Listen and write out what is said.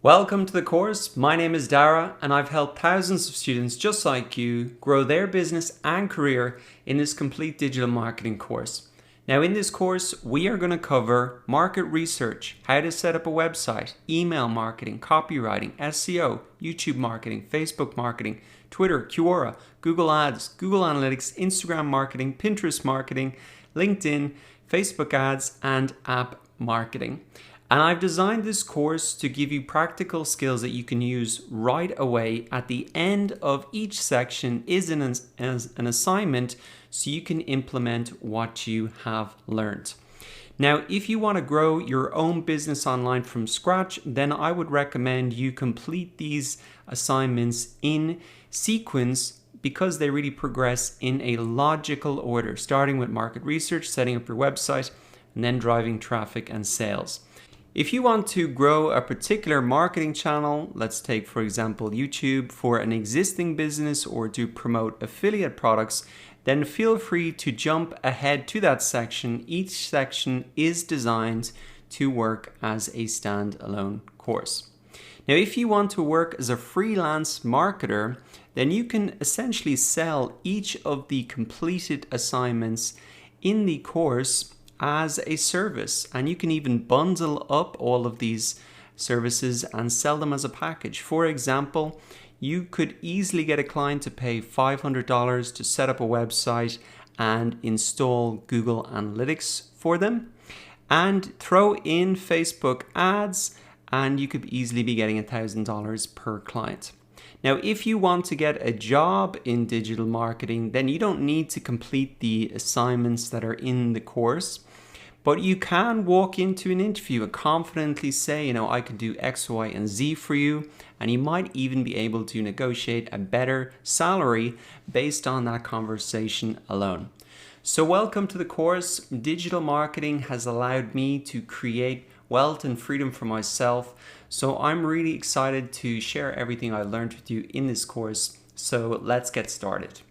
Welcome to the course. My name is Dara and I've helped thousands of students just like you grow their business and career in this complete digital marketing course. Now in this course, we are going to cover market research, how to set up a website, email marketing, copywriting, SEO, YouTube marketing, Facebook marketing, Twitter, Quora, Google Ads, Google Analytics, Instagram marketing, Pinterest marketing, LinkedIn, Facebook ads, and app marketing. And I've designed this course to give you practical skills that you can use right away. At the end of each section is an assignment so you can implement what you have learned. Now, if you want to grow your own business online from scratch, then I would recommend you complete these assignments in sequence because they really progress in a logical order, starting with market research, setting up your website, and then driving traffic and sales. If you want to grow a particular marketing channel, let's take for example YouTube, for an existing business or to promote affiliate products, then feel free to jump ahead to that section. Each section is designed to work as a standalone course. Now, if you want to work as a freelance marketer, then you can essentially sell each of the completed assignments in the course as a service, and you can even bundle up all of these services and sell them as a package. For example, you could easily get a client to pay $500 to set up a website and install Google Analytics for them and throw in Facebook ads, and you could easily be getting $1,000 per client. Now, if you want to get a job in digital marketing, then you don't need to complete the assignments that are in the course, but you can walk into an interview and confidently say, I can do X, Y, and Z for you, and you might even be able to negotiate a better salary based on that conversation alone. So welcome to the course. Digital marketing has allowed me to create wealth and freedom for myself. So I'm really excited to share everything I learned with you in this course. So let's get started.